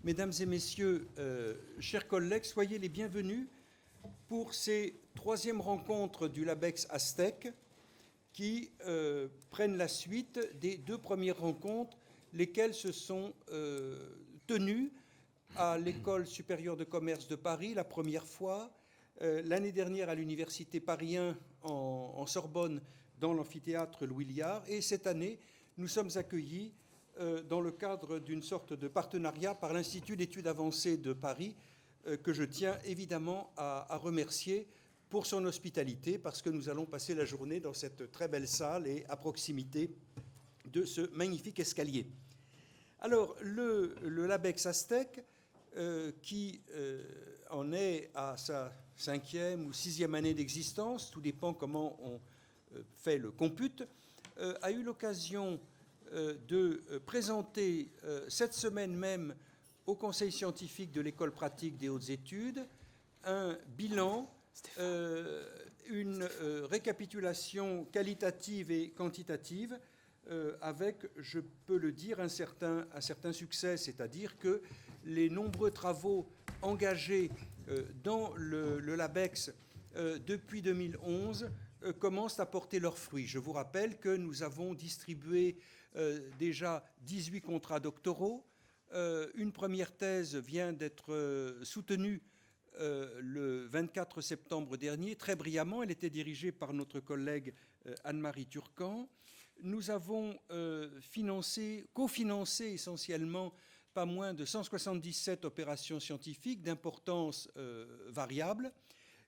Mesdames et messieurs, chers collègues, soyez les bienvenus pour ces troisièmes rencontres du LabEx Aztec qui prennent la suite des deux premières rencontres, lesquelles se sont tenues à l'École supérieure de commerce de Paris la première fois, l'année dernière à l'Université Paris 1 en Sorbonne dans l'amphithéâtre Louis Liard, et cette année, nous sommes accueillis dans le cadre d'une sorte de partenariat par l'Institut d'études avancées de Paris, que je tiens évidemment à remercier pour son hospitalité, parce que nous allons passer la journée dans cette très belle salle et à proximité de ce magnifique escalier. Alors, le LabEx Aztec, qui en est à sa 5e ou 6e année d'existence, tout dépend comment on fait le compute, a eu l'occasion de présenter cette semaine même au Conseil scientifique de l'École pratique des hautes études un bilan, une récapitulation qualitative et quantitative avec, je peux le dire, un certain succès, c'est-à-dire que les nombreux travaux engagés dans le LabEx depuis 2011 commencent à porter leurs fruits. Je vous rappelle que nous avons distribué déjà 18 contrats doctoraux. Une première thèse vient d'être soutenue le 24 septembre dernier, très brillamment. Elle était dirigée par notre collègue Anne-Marie Turcan. Nous avons cofinancé essentiellement pas moins de 177 opérations scientifiques d'importance variable.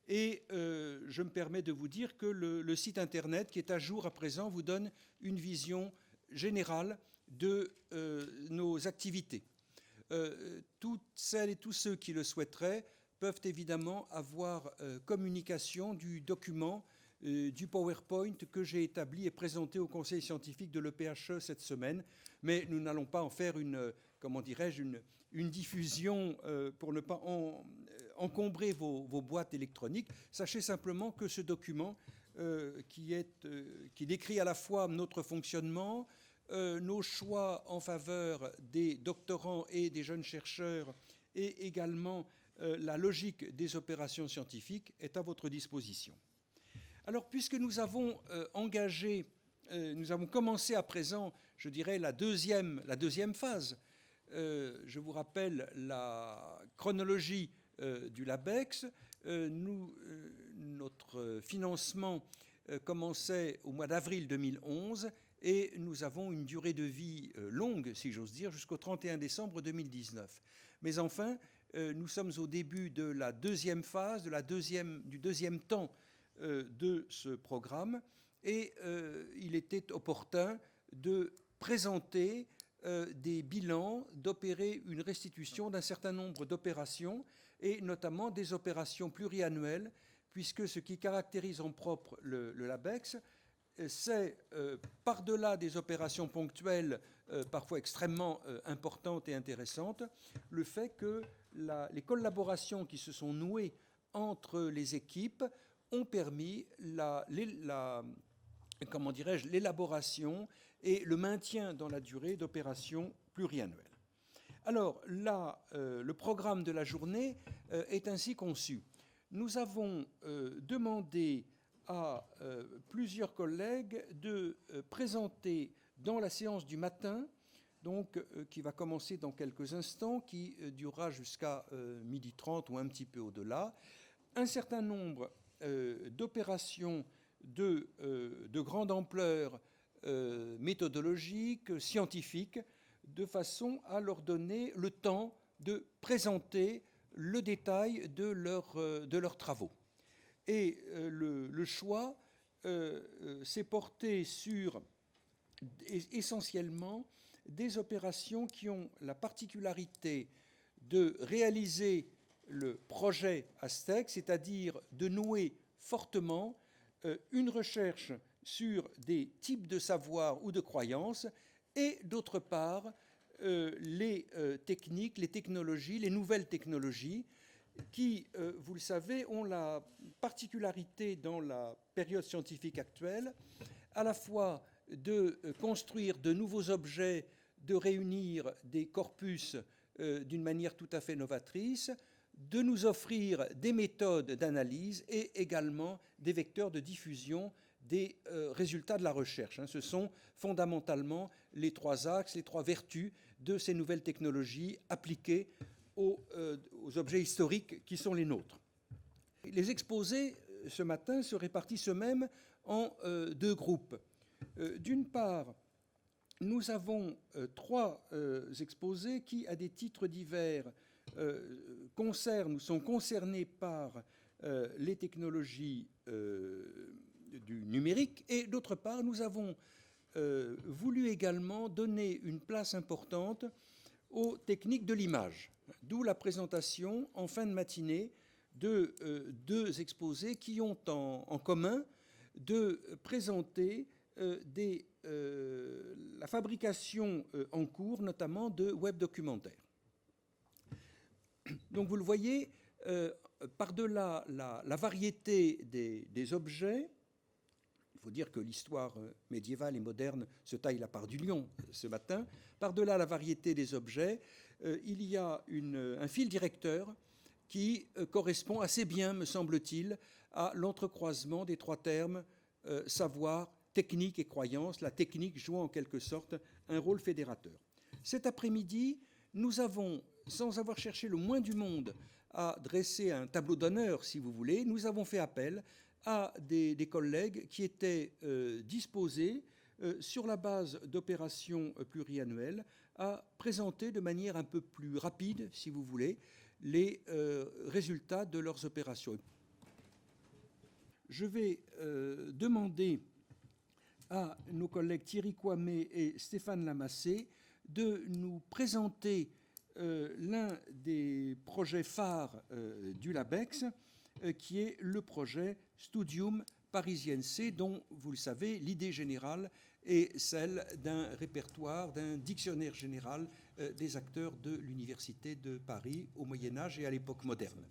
Et je me permets de vous dire que le site Internet, qui est à jour à présent, vous donne une vision générale de nos activités. Toutes celles et tous ceux qui le souhaiteraient peuvent évidemment avoir communication du document, du PowerPoint que j'ai établi et présenté au Conseil scientifique de l'EPHE cette semaine. Mais nous n'allons pas en faire une diffusion pour ne pas encombrer vos boîtes électroniques. Sachez simplement que ce document, qui décrit à la fois notre fonctionnement, nos choix en faveur des doctorants et des jeunes chercheurs, et également la logique des opérations scientifiques, est à votre disposition. Alors, puisque nous avons nous avons commencé à présent, je dirais, la deuxième phase, je vous rappelle la chronologie du LabEx. Notre financement commençait au mois d'avril 2011 et nous avons une durée de vie longue, si j'ose dire, jusqu'au 31 décembre 2019. Mais enfin, nous sommes au début de la deuxième phase, du deuxième temps de ce programme, et il était opportun de présenter des bilans, d'opérer une restitution d'un certain nombre d'opérations, et notamment des opérations pluriannuelles, puisque ce qui caractérise en propre le LabEx, c'est, par-delà des opérations ponctuelles, parfois extrêmement importantes et intéressantes, le fait que les collaborations qui se sont nouées entre les équipes ont permis l'élaboration et le maintien dans la durée d'opérations pluriannuelles. Alors, là, le programme de la journée est ainsi conçu. Nous avons demandé à plusieurs collègues de présenter dans la séance du matin, donc qui va commencer dans quelques instants, qui durera jusqu'à 12h30 ou un petit peu au-delà, un certain nombre d'opérations de grande ampleur méthodologique, scientifique, de façon à leur donner le temps de présenter le détail de leurs travaux. Et le choix s'est porté sur essentiellement des opérations qui ont la particularité de réaliser le projet Aztec, c'est-à-dire de nouer fortement une recherche sur des types de savoirs ou de croyances, et d'autre part les techniques, les technologies, les nouvelles technologies qui, vous le savez, ont la particularité dans la période scientifique actuelle à la fois de construire de nouveaux objets, de réunir des corpus d'une manière tout à fait novatrice, de nous offrir des méthodes d'analyse et également des vecteurs de diffusion des résultats de la recherche. Ce sont fondamentalement les trois axes, les trois vertus de ces nouvelles technologies appliquées aux objets historiques qui sont les nôtres. Les exposés ce matin se répartissent eux-mêmes en deux groupes. D'une part, nous avons trois exposés qui, à des titres divers, sont concernés par les technologies du numérique. Et d'autre part, nous avons voulu également donner une place importante aux techniques de l'image, d'où la présentation en fin de matinée de deux exposés qui ont en commun de présenter la fabrication en cours, notamment de web documentaires. Donc vous le voyez, par-delà la variété des objets, il faut dire que l'histoire médiévale et moderne se taille la part du lion ce matin, par-delà la variété des objets, il y a un fil directeur qui correspond assez bien, me semble-t-il, à l'entrecroisement des trois termes savoir, technique et croyance, la technique jouant en quelque sorte un rôle fédérateur. Cet après-midi, nous avons, sans avoir cherché le moins du monde à dresser un tableau d'honneur, si vous voulez, nous avons fait appel à des collègues qui étaient disposés, sur la base d'opérations pluriannuelles, à présenter de manière un peu plus rapide, si vous voulez, les résultats de leurs opérations. Je vais demander à nos collègues Thierry Coimet et Stéphane Lamassé de nous présenter l'un des projets phares du LABEX, qui est le projet Studium Parisiense, dont, vous le savez, l'idée générale est celle d'un répertoire, d'un dictionnaire général des acteurs de l'Université de Paris au Moyen Âge et à l'époque moderne.